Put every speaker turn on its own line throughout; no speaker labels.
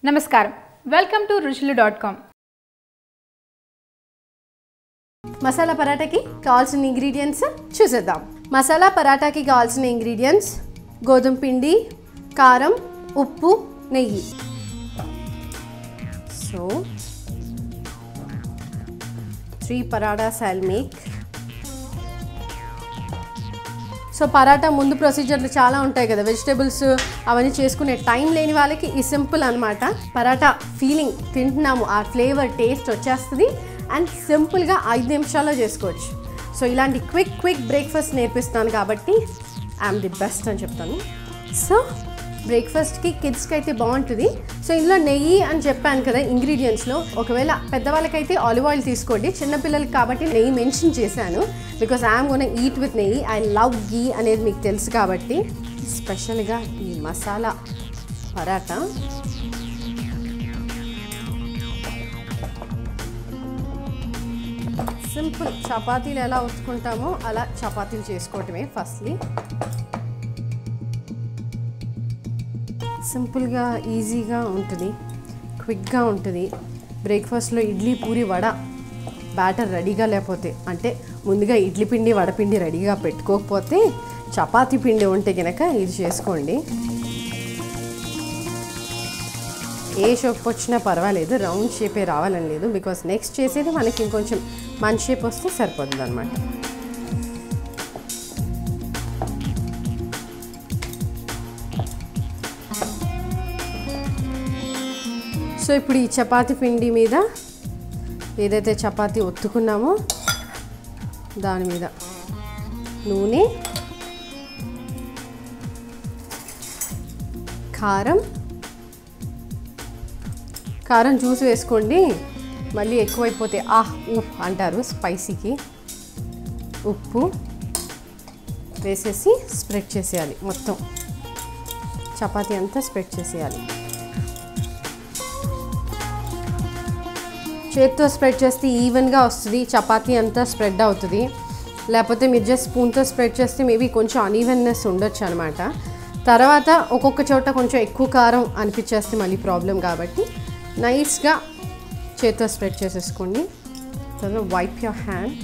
నమస్కారం welcome to ruchilu.com
masala పరాటాకి కావాల్సిన ingredients చూసేద్దాం. మసాలా పరాటాకి కావాల్సిన ఇంగ్రీడియంట్స్ గోధుమ పిండి, కారం, ఉప్పు, నెయ్యి. So 3 paratas I'll make. So paratha ముందు ప్రొసీజర్లు చాలా ఉంటాయి కదా, వెజిటేబుల్స్ అవన్నీ చేసుకునే టైం లేని వాళ్ళకి ఈ సింపుల్ అనమాట. పరాటా ఫీలింగ్ తింటున్నాము, ఆ ఫ్లేవర్ టేస్ట్ వచ్చేస్తుంది అండ్ సింపుల్గా 5 నిమిషాల్లో చేసుకోవచ్చు. సో ఇలాంటి క్విక్ బ్రేక్ఫాస్ట్ నేర్పిస్తాను కాబట్టి ఐఎమ్ ది బెస్ట్ అని చెప్తాను. సో బ్రేక్ఫాస్ట్కి కిడ్స్కి అయితే బాగుంటుంది. సో ఇందులో నెయ్యి అని చెప్పాను కదా ఇంగ్రీడియంట్స్లో. ఒకవేళ పెద్దవాళ్ళకైతే ఆలివ్ ఆయిల్ తీసుకోండి, చిన్నపిల్లలకి కాబట్టి నెయ్యి మెన్షన్ చేశాను because I'm gonna eat with నెయ్యి. ఐ లవ్ గీ అనేది మీకు తెలుసు కాబట్టి. స్పెషల్గా ఈ మసాలా పరాటా సింపుల్ చపాతీలు ఎలా ఉతుకుంటామో అలా చపాతీలు చేసుకోవటమే. ఫస్ట్లీ సింపుల్గా ఈజీగా ఉంటుంది, క్విక్గా ఉంటుంది. బ్రేక్ఫాస్ట్లో ఇడ్లీ, పూరి, వడ బ్యాటర్ రెడీగా లేకపోతే, అంటే ముందుగా ఇడ్లీ పిండి వడపిండి రెడీగా పెట్టుకోకపోతే చపాతీ పిండి ఉంటే కనుక ఇది చేసుకోండి. ఏ షేప్ వచ్చినా పర్వాలేదు, రౌండ్ షేపే రావాలని లేదు బికాస్ నెక్స్ట్ చేసేది మనకి ఇంకొంచెం మంచి షేప్ వస్తే సరిపోతుంది అనమాట. సో ఇప్పుడు ఈ చపాతీ పిండి మీద ఏదైతే చపాతీ ఒత్తుకున్నామో దాని మీద నూనె, కారం చూసి వేసుకోండి, మళ్ళీ ఎక్కువైపోతే అంటారు స్పైసీకి. ఉప్పు వేసేసి స్ప్రెడ్ చేసేయాలి, మొత్తం చపాతీ అంతా స్ప్రెడ్ చేసేయాలి. చేత్తో స్ప్రెడ్ చేస్తే ఈవెన్గా వస్తుంది, చపాతీ అంతా స్ప్రెడ్ అవుతుంది. లేకపోతే మీరు జస్ట్ స్పూన్తో స్ప్రెడ్ చేస్తే మేబీ కొంచెం అన్ఈవెన్నెస్ ఉండొచ్చు అనమాట. తర్వాత ఒక్కొక్క చోట కొంచెం ఎక్కువ కారం అనిపించేస్తే మళ్ళీ ప్రాబ్లం కాబట్టి నైస్గా చేత్తో స్ప్రెడ్ చేసేసుకోండి. తర్వాత wipe your hand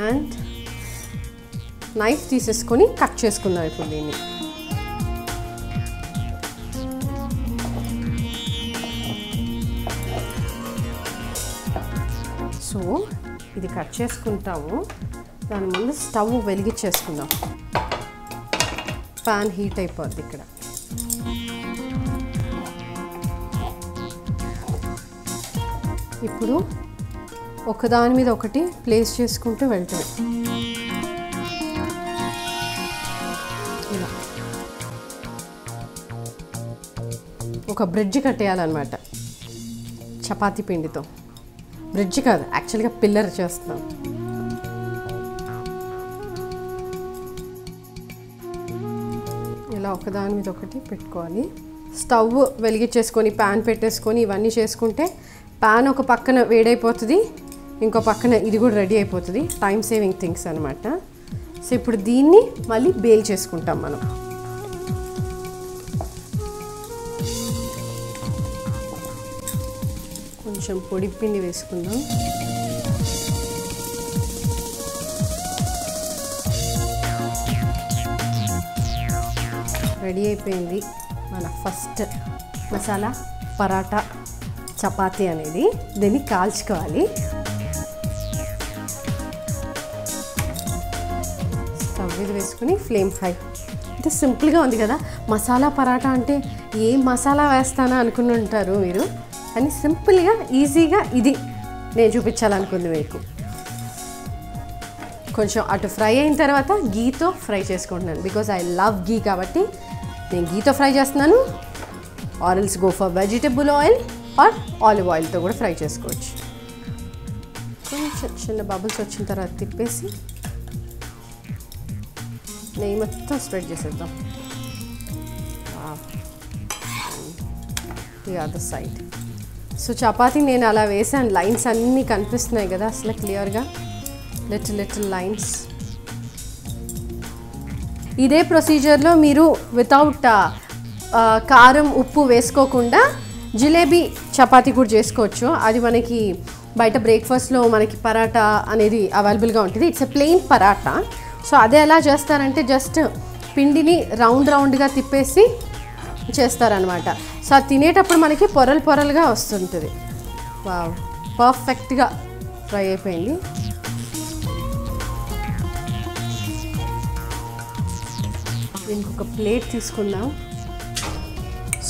and knife తీసేసుకొని కట్ చేసుకుందాం ఇప్పుడు దీన్ని. సో ఇది కట్ చేసుకుంటాము, దాని ముందు స్టవ్ వెలిగించేసుకుందాం. ప్యాన్ హీట్ అయిపోద్ది. ఇక్కడ ఇప్పుడు ఒకదాని మీద ఒకటి ప్లేస్ చేసుకుంటూ వెళ్తాం. ఇలా ఒక బ్రిడ్జ్ కట్టేయాలన్నమాట చపాతీ పిండితో. బ్రిడ్జ్ కాదు, యాక్చువల్గా పిల్లర్ చేస్తాం. ఇలా ఒకదాని మీద ఒకటి పెట్టుకోవాలి. స్టవ్ వెలిగించేసుకొని ప్యాన్ పెట్టేసుకొని ఇవన్నీ చేసుకుంటే ప్యాన్ ఒక పక్కన వేడైపోతుంది, ఇంకో పక్కన ఇది కూడా రెడీ అయిపోతుంది. టైం సేవింగ్ థింగ్స్ అనమాట. సో ఇప్పుడు దీన్ని మళ్ళీ బేల్ చేసుకుంటాం మనం. కొంచెం పొడి పిండి వేసుకుందాం. రెడీ అయిపోయింది మన ఫస్ట్ మసాలా పరాటా చపాతీ అనేది. దీన్ని కాల్చుకోవాలి. స్టవ్ మీద వేసుకుని ఫ్లేమ్ హై. అంటే సింపుల్గా ఉంది కదా, మసాలా పరాటా అంటే ఏం మసాలా వేస్తానా అనుకుని ఉంటారు మీరు, అని సింపుల్గా ఈజీగా ఇది నేను చూపించాలనుకుంది మీకు. కొంచెం అటు ఫ్రై అయిన తర్వాత గీతో ఫ్రై చేసుకుంటున్నాను బికాజ్ ఐ లవ్ గీ కాబట్టి నేను గీతో ఫ్రై చేస్తున్నాను. Oils go for vegetable oil are olive ఆయిల్తో కూడా ఫ్రై చేసుకోవచ్చు. కొంచెం చిన్న బబుల్స్ వచ్చిన తర్వాత తిప్పేసి నెయ్యి మొత్తం స్ప్రెడ్ చేసేద్దాం. The other side. So chapati నేను అలా వేసాను, లైన్స్ అన్నీ కనిపిస్తున్నాయి కదా అసలు క్లియర్గా, లిటిల్ లైన్స్. ఇదే ప్రొసీజర్లో మీరు వితౌట్ కారం ఉప్పు వేసుకోకుండా జిలేబీ చపాతీ కూడా చేసుకోవచ్చు. అది మనకి బయట బ్రేక్ఫాస్ట్లో మనకి పరాటా అనేది అవైలబుల్గా ఉంటుంది. It's a plain paratha. So అదే ఎలా చేస్తారంటే జస్ట్ పిండిని రౌండ్గా తిప్పేసి చేస్తారనమాట. సో అది తినేటప్పుడు మనకి పొరలుగా వస్తుంటుంది. వావ్, పర్ఫెక్ట్గా ఫ్రై అయిపోయింది. దీనికి ఒక ప్లేట్ తీసుకుందాం.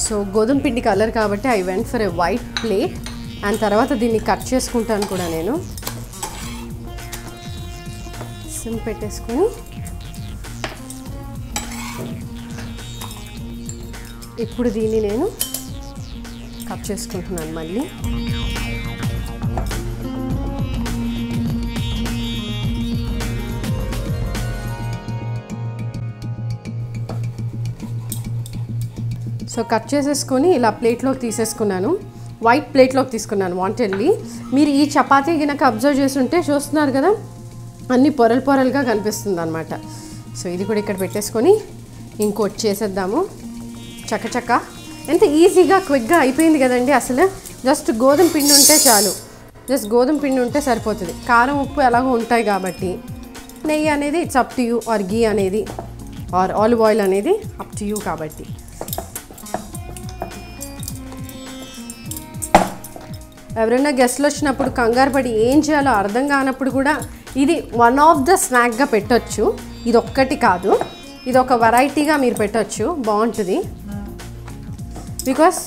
సో గోధుమ పిండి కలర్ కాబట్టి I went for a white plate. And తర్వాత దీన్ని కట్ చేసుకుంటాను కూడా నేను. సిమ్ పెట్టేసుకొని ఇప్పుడు దీన్ని నేను కట్ చేసుకుంటున్నాను మళ్ళీ. సో కట్ చేసేసుకొని ఇలా ప్లేట్లోకి తీసేసుకున్నాను. వైట్ ప్లేట్లోకి తీసుకున్నాను వాంటెడ్లీ. మీరు ఈ చపాతీ గినక అబ్జర్వ్ చేస్తుంటే చూస్తున్నారు కదా, అన్నీ పొరలుగా కనిపిస్తుంది అనమాట. సో ఇది కూడా ఇక్కడ పెట్టేసుకొని ఇంకోటి చేసేద్దాము. చక్క ఎంత ఈజీగా క్విక్గా అయిపోయింది కదండి. అసలు జస్ట్ గోధుమ పిండి ఉంటే చాలు. జస్ట్ గోధుమ పిండి ఉంటే సరిపోతుంది. కారం ఉప్పు ఎలాగో ఉంటాయి కాబట్టి నెయ్యి అనేది it's up to you, or ghee అనేది ఆర్ ఆలివ్ ఆయిల్ అనేది అప్ టు యూ కాబట్టి. ఎవరైనా గెస్ట్లు వచ్చినప్పుడు కంగారు పడి ఏం చేయాలో అర్థం కానప్పుడు కూడా ఇది వన్ ఆఫ్ ద స్నాక్గా పెట్టొచ్చు. ఇది ఒక్కటి కాదు, ఇది ఒక వెరైటీగా మీరు పెట్టొచ్చు, బాగుంటుంది. బికాస్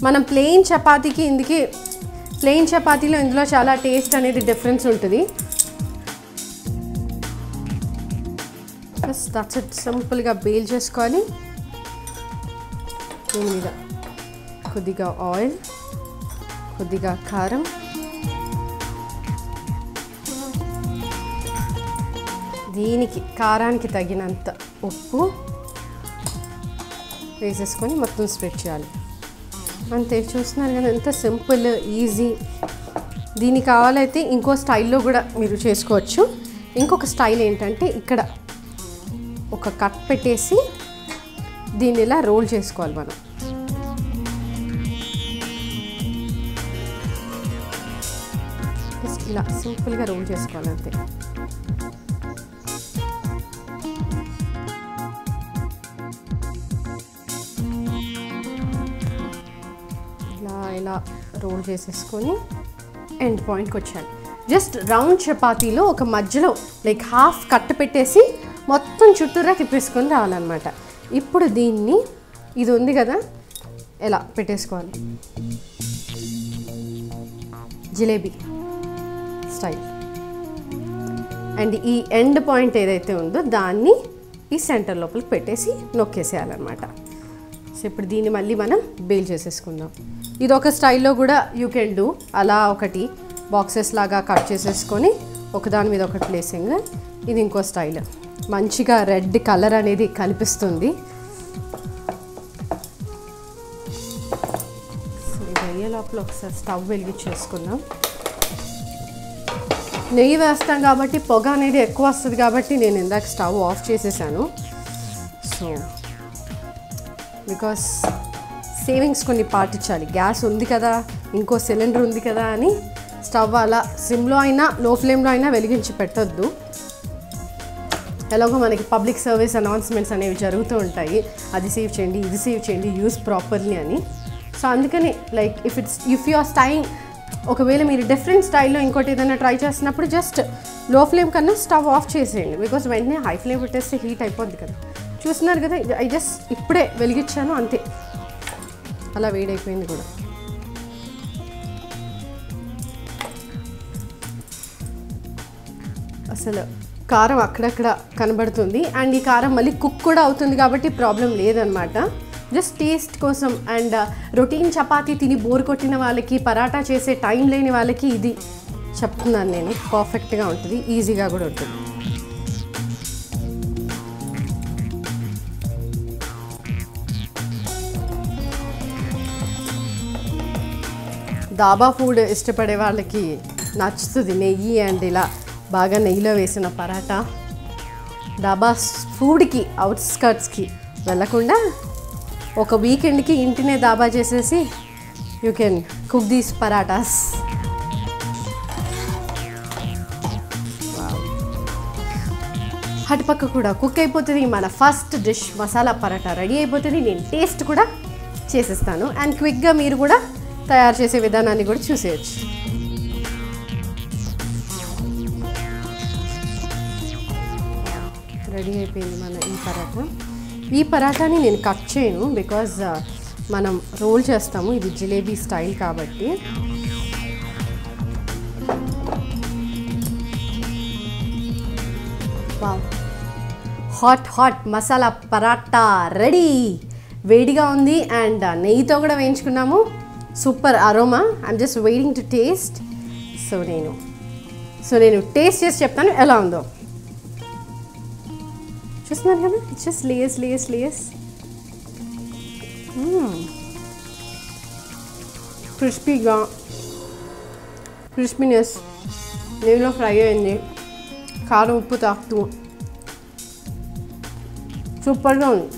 మనం ప్లెయిన్ చపాతీకి ఇందుకే ప్లెయిన్ చపాతీలో ఇందులో చాలా టేస్ట్ అనేది డిఫరెన్స్ ఉంటుంది. Just that's it. సింపుల్గా బేల్ చేసుకోవాలి. దీని మీద కొద్దిగా ఆయిల్, కొద్దిగా కారం, దీనికి కారానికి తగినంత ఉప్పు వేసేసుకొని మొత్తం స్ప్రెడ్ చేయాలి. అంతే, చూస్తున్నారు కదా ఎంత సింపుల్, ఈజీ. దీనికి కావాలైతే ఇంకో స్టైల్లో కూడా మీరు చేసుకోవచ్చు. ఇంకొక స్టైల్ ఏంటంటే ఇక్కడ ఒక కట్ పెట్టేసి దీన్ని ఇలా రోల్ చేసుకోవాలి మనం. ఇలా సింపుల్గా రోల్ చేసుకోవాలి అంతే. ఇలా రోల్ చేసేసుకొని ఎండ్ పాయింట్కి వచ్చాను. జస్ట్ రౌండ్ చపాతీలో ఒక మధ్యలో లైక్ హాఫ్ కట్ పెట్టేసి మొత్తం చుట్టూరా తిప్పేసుకొని రావాలన్నమాట. ఇప్పుడు దీన్ని ఇది ఉంది కదా ఎలా పెట్టేసుకోవాలి, జిలేబీ స్టైల్. అండ్ ఈ ఎండ్ పాయింట్ ఏదైతే ఉందో దాన్ని ఈ సెంటర్ లోపలికి పెట్టేసి నొక్కేసేయాలన్నమాట. సో ఇప్పుడు దీన్ని మళ్ళీ మనం బేల్ చేసేసుకుందాం. ఇది ఒక స్టైల్లో కూడా యూ కెన్ డూ. అలా ఒకటి బాక్సెస్ లాగా కట్ చేసేసుకొని ఒకదాని మీద ఒకటి ప్లేసింగ్. ఇది ఇంకో స్టైల్, మంచిగా రెడ్ కలర్ అనేది కనిపిస్తుంది. ఇది అయ్యే లోపల ఒకసారి స్టవ్ వెలిగించేసుకుందాం. నెయ్యి వేస్తాం కాబట్టి పొగ అనేది ఎక్కువ వస్తుంది కాబట్టి నేను ఇందాక స్టవ్ ఆఫ్ చేసేసాను. సో బికాస్ సేవింగ్స్ కొన్ని పాటించాలి. గ్యాస్ ఉంది కదా, ఇంకో సిలిండర్ ఉంది కదా అని స్టవ్ అలా సిమ్లో అయినా లో ఫ్లేమ్లో అయినా వెలిగించి పెట్టొద్దు. ఎలాగో మనకి పబ్లిక్ సర్వీస్ అనౌన్స్మెంట్స్ అనేవి జరుగుతూ ఉంటాయి, అది సేవ్ చేయండి, ఇది సేవ్ చేయండి, యూస్ ప్రాపర్లీ అని. సో అందుకని లైక్ ఇఫ్ యు ఆర్ స్టైయింగ్, ఒకవేళ మీరు డిఫరెంట్ స్టైల్లో ఇంకోటి ఏదైనా ట్రై చేస్తున్నప్పుడు జస్ట్ లో ఫ్లేమ్ కన్నా స్టవ్ ఆఫ్ చేసేయండి. బికాజ్ వెంటనే హై ఫ్లేమ్ పెట్టేస్తే హీట్ అయిపోద్ది కదా. చూస్తున్నారు కదా, ఐ జస్ట్ ఇప్పుడే వెలిగించాను అంతే, అలా వేడైపోయింది కూడా. అసలు కారం అక్కడక్కడ కనబడుతుంది. అండ్ ఈ కారం మళ్ళీ కుక్ కూడా అవుతుంది కాబట్టి ప్రాబ్లం లేదనమాట. జస్ట్ టేస్ట్ కోసం అండ్ రొటీన్ చపాతీ తిని బోర్ కొట్టిన వాళ్ళకి, పరాటా చేసే టైం లేని వాళ్ళకి ఇది చెప్తున్నాను నేను. పర్ఫెక్ట్గా ఉంటుంది, ఈజీగా కూడా ఉంటుంది. దాబా ఫుడ్ ఇష్టపడే వాళ్ళకి నచ్చుతుంది నెయ్యి అండ్ ఇలా బాగా నెయ్యిలో వేసిన పరాటా. దాబా ఫుడ్కి అవుట్స్కర్ట్స్కి వెళ్ళకుండా ఒక వీకెండ్కి ఇంటినే దాబా చేసేసి you can cook these paratas. అటుపక్క కూడా కుక్ అయిపోతుంది. మన first dish masala paratha ready అయిపోతుంది. నేను టేస్ట్ కూడా చేసేస్తాను అండ్ క్విక్గా మీరు కూడా తయారు చేసే విధానాన్ని కూడా చూసేయచ్చు. రెడీ అయిపోయింది మన ఈ పరాటా. ఈ పరాటాని నేను కట్ చేయను బికాజ్ మనం రోల్ చేస్తాము, ఇది జిలేబీ స్టైల్ కాబట్టి. Wow, hot hot masala paratha ready. వేడిగా ఉంది అండ్ నెయ్యితో కూడా వేయించుకున్నాము. Super aroma. I'm just waiting to taste. So నేను టేస్ట్ చేసి చెప్తాను ఎలా ఉందో. చూస్తున్నారు కదా, ఇట్స్ జస్ట్ లేయర్స్. క్రిస్పీగా, క్రిస్పీనెస్, నెయ్యిలో ఫ్రై అయింది, కారం ఉప్పు తాకుతూ సూపర్గా ఉంది.